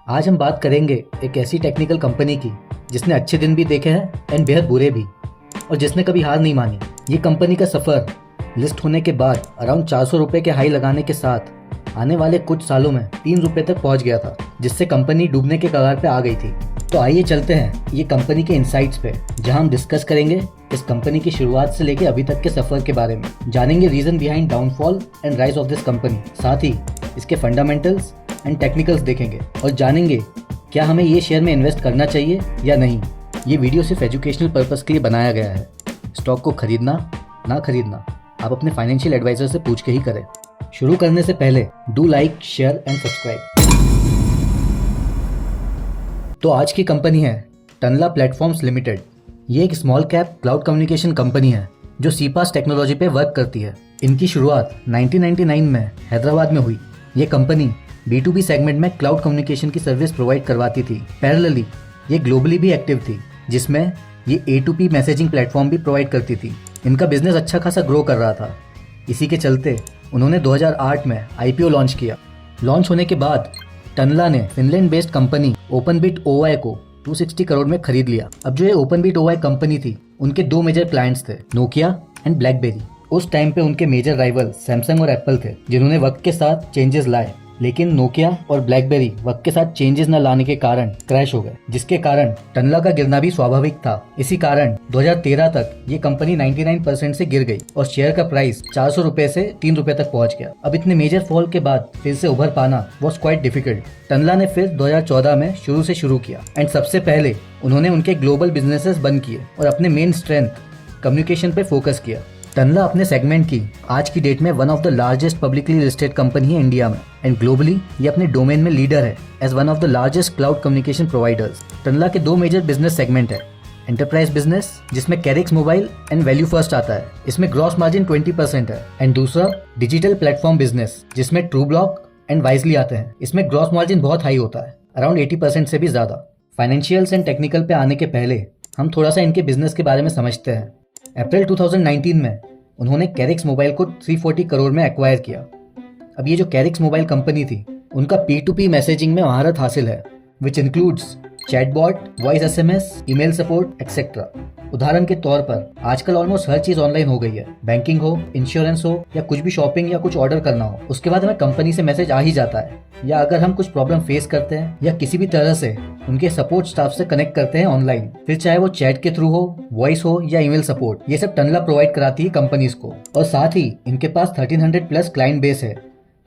आज हम बात करेंगे एक ऐसी टेक्निकल कंपनी की जिसने अच्छे दिन भी देखे हैं एंड बेहद बुरे भी, और जिसने कभी हार नहीं मानी। ये कंपनी का सफ़र लिस्ट होने के बाद अराउंड 400 रुपये के हाई लगाने के साथ आने वाले कुछ सालों में 3 रुपये तक पहुंच गया था, जिससे कंपनी डूबने के कगार पे आ गई थी। तो आइए चलते हैं ये कंपनी के इनसाइट्स पे, जहां हम डिस्कस करेंगे इस कंपनी की शुरुआत से लेकर अभी तक के सफ़र के बारे में, जानेंगे reason behind downfall and rise of this company, साथ ही इसके फंडामेंटल्स एंड टेक्निकल्स देखेंगे और जानेंगे क्या हमें ये शेयर में इन्वेस्ट करना चाहिए या नहीं। ये वीडियो सिर्फ एजुकेशनल पर्पस के लिए बनाया गया है। स्टॉक को खरीदना ना खरीदना आप अपने फाइनेंशियल एडवाइजर से पूछ के ही करें। शुरू करने से पहले do like, share and subscribe. तो आज की कंपनी है टनला प्लेटफॉर्म्स लिमिटेड। ये एक small cap cloud communication company है जो सीपास टेक्नोलॉजी पे वर्क करती है। इनकी शुरुआत 1999 में हैदराबाद में हुई। ये कंपनी B2B सेगमेंट में क्लाउड कम्युनिकेशन की सर्विस प्रोवाइड करवाती थी। पैरेलली ये ग्लोबली भी एक्टिव थी, जिसमें ये A2P मैसेजिंग प्लेटफॉर्म भी प्रोवाइड करती थी। इनका बिजनेस अच्छा खासा ग्रो कर रहा था। इसी के चलते उन्होंने 2008 में IPO लॉन्च किया। लॉन्च होने के बाद टनला ने फिनलैंड बेस्ड कंपनी ओपनबिट OI को 260 करोड़ में खरीद लिया। अब जो ये ओपनबिट OI कंपनी थी, उनके 2 मेजर क्लाइंट्स थे, नोकिया एंड ब्लैकबेरी। उस टाइम पे उनके मेजर राइवल सैमसंग और एप्पल थे, जिन्होंने वक्त के साथ चेंजेस लाए, लेकिन नोकिया और ब्लैकबेरी वक्त के साथ चेंजेस न लाने के कारण क्रैश हो गए, जिसके कारण टनला का गिरना भी स्वाभाविक था। इसी कारण 2013 तक ये कंपनी 99% से गिर गई और शेयर का प्राइस 400 रुपए से 3 रुपए तक पहुंच गया। अब इतने मेजर फॉल के बाद फिर से उभर पाना वॉज क्वाइट डिफिकल्ट। टनला ने फिर 2014 में शुरू किया एंड सबसे पहले उन्होंने उनके ग्लोबल बिजनेसेस बंद किए और अपने मेन स्ट्रेंथ कम्युनिकेशन पे फोकस किया। टनला अपने सेगमेंट की आज की डेट में one of the largest publicly listed company है इंडिया में, एंड ग्लोबली ये अपने डोमेन में लीडर है as one of the largest cloud communication providers. Tanla के 2 मेजर बिजनेस सेगमेंट है। एंटरप्राइज बिजनेस, जिसमें Karix mobile and value first आता है, इसमें ग्रॉस मार्जिन 20% है, एंड दूसरा डिजिटल प्लेटफॉर्म बिजनेस, जिसमें ट्रू ब्लॉक एंड वाइजली आते हैं। इसमें ग्रॉस मार्जिन बहुत हाई होता है, अराउंड 80% से भी ज्यादा। फाइनेंशियल्स एंड टेक्निकल पे आने के पहले हम थोड़ा सा इनके बिजनेस के बारे में समझते हैं। अप्रैल 2019 में उन्होंने कैरिक्स मोबाइल को 340 करोड़ में एक्वायर किया। अब ये जो कैरिक्स मोबाइल कंपनी थी, उनका P2P मैसेजिंग में महारत हासिल है, which includes chatbot, voice SMS, email support etcetera. उदाहरण के तौर पर आजकल ऑलमोस्ट हर चीज ऑनलाइन हो गई है। बैंकिंग हो, इंश्योरेंस हो, या कुछ भी शॉपिंग या कुछ ऑर्डर करना हो, उसके बाद हमें कंपनी से मैसेज आ ही जाता है। या अगर हम कुछ प्रॉब्लम फेस करते हैं या किसी भी तरह से उनके सपोर्ट स्टाफ से कनेक्ट करते हैं ऑनलाइन, फिर चाहे वो चैट के थ्रू हो, वॉइस हो या ईमेल सपोर्ट, ये सब टनला प्रोवाइड कराती है कंपनीज को। और साथ ही इनके पास 1300 प्लस क्लाइंट बेस है,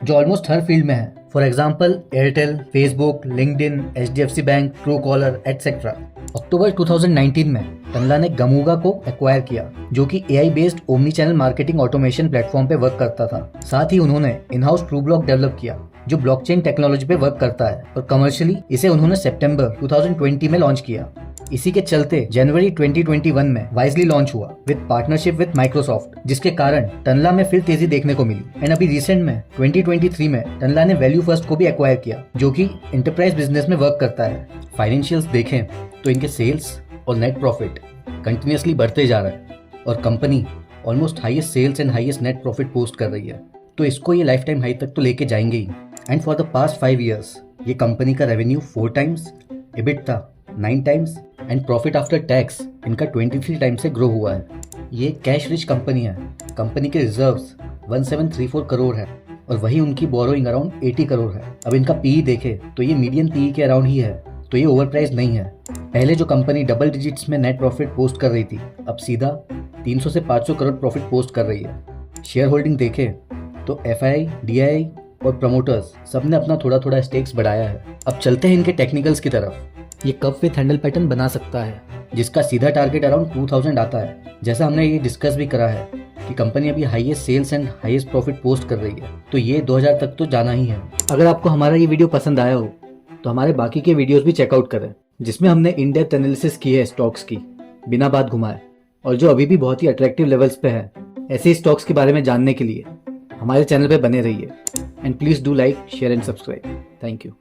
जो ऑलमोस्ट हर फील्ड में है। For example Airtel, Facebook, LinkedIn, HDFC bank, Truecaller etcetera. अक्टूबर 2019 में टनला ने गमूगा को एक्वायर किया, जो कि AI based omni channel marketing automation platform पे वर्क करता था। साथ ही उन्होंने in house true block develop किया, जो ब्लॉकचेन टेक्नोलॉजी पे वर्क करता है, और कमर्शियली इसे उन्होंने सितंबर 2020 में लॉन्च किया। इसी के चलते जनवरी 2021 में वाइजली लॉन्च हुआ विद पार्टनरशिप विद माइक्रोसॉफ्ट, जिसके कारण टनला में फिर तेजी देखने को मिली। एंड अभी रिसेंट में 2023 में टनला ने वैल्यू फर्स्ट को भी एक्वायर किया, जो कि एंटरप्राइज बिजनेस में वर्क करता है। फाइनेंशियल्स देखें तो इनके सेल्स और नेट प्रॉफिट कंटिन्यूसली बढ़ते जा रहा है और company almost highest sales and highest net profit post कर रही है, तो इसको ये लाइफ टाइम हाई तक तो लेके जाएंगे ही। And for the past 5 years ये कंपनी का revenue 4 times, EBITDA 9 times and profit after tax इनका 23 टाइम्स से ग्रो हुआ है। ये कैश रिच कंपनी है। कंपनी के रिजर्व्स 1734 करोड़ है और वही उनकी बोरोइंग अराउंड 80 करोड़ है। अब इनका PE देखे तो ये मीडियम PE के अराउंड ही है, तो ये ओवर प्राइस नहीं है। पहले जो कंपनी डबल डिजिट्स में नेट प्रॉफिट पोस्ट कर रही थी, अब सीधा 300 से 500 करोड़ प्रॉफिट पोस्ट कर रही है। शेयर होल्डिंग देखे तो FII, DII और प्रमोटर्स सबने अपना थोड़ा थोड़ा स्टेक्स बढ़ाया है। अब चलते हैं इनके टेक्निकल्स की तरफ। ये कप विथ हैंडल पैटर्न बना सकता है, जिसका सीधा टारगेट अराउंड 2000 आता है। जैसा हमने ये डिस्कस भी करा है कि कंपनी अभी highest sales and highest profit post कर रही है, तो ये 2000 तक तो जाना ही है। अगर आपको हमारा ये वीडियो पसंद आया हो तो हमारे बाकी के वीडियोस भी चेकआउट करें, जिसमें हमने इन डेप्थ एनालिसिस की है स्टॉक्स की बिना बात घुमाए, और जो अभी भी बहुत ही अट्रैक्टिव लेवल्स पे है। ऐसे स्टॉक्स के बारे में जानने के लिए हमारे चैनल पे बने रहिए and please do like, share and subscribe. Thank you.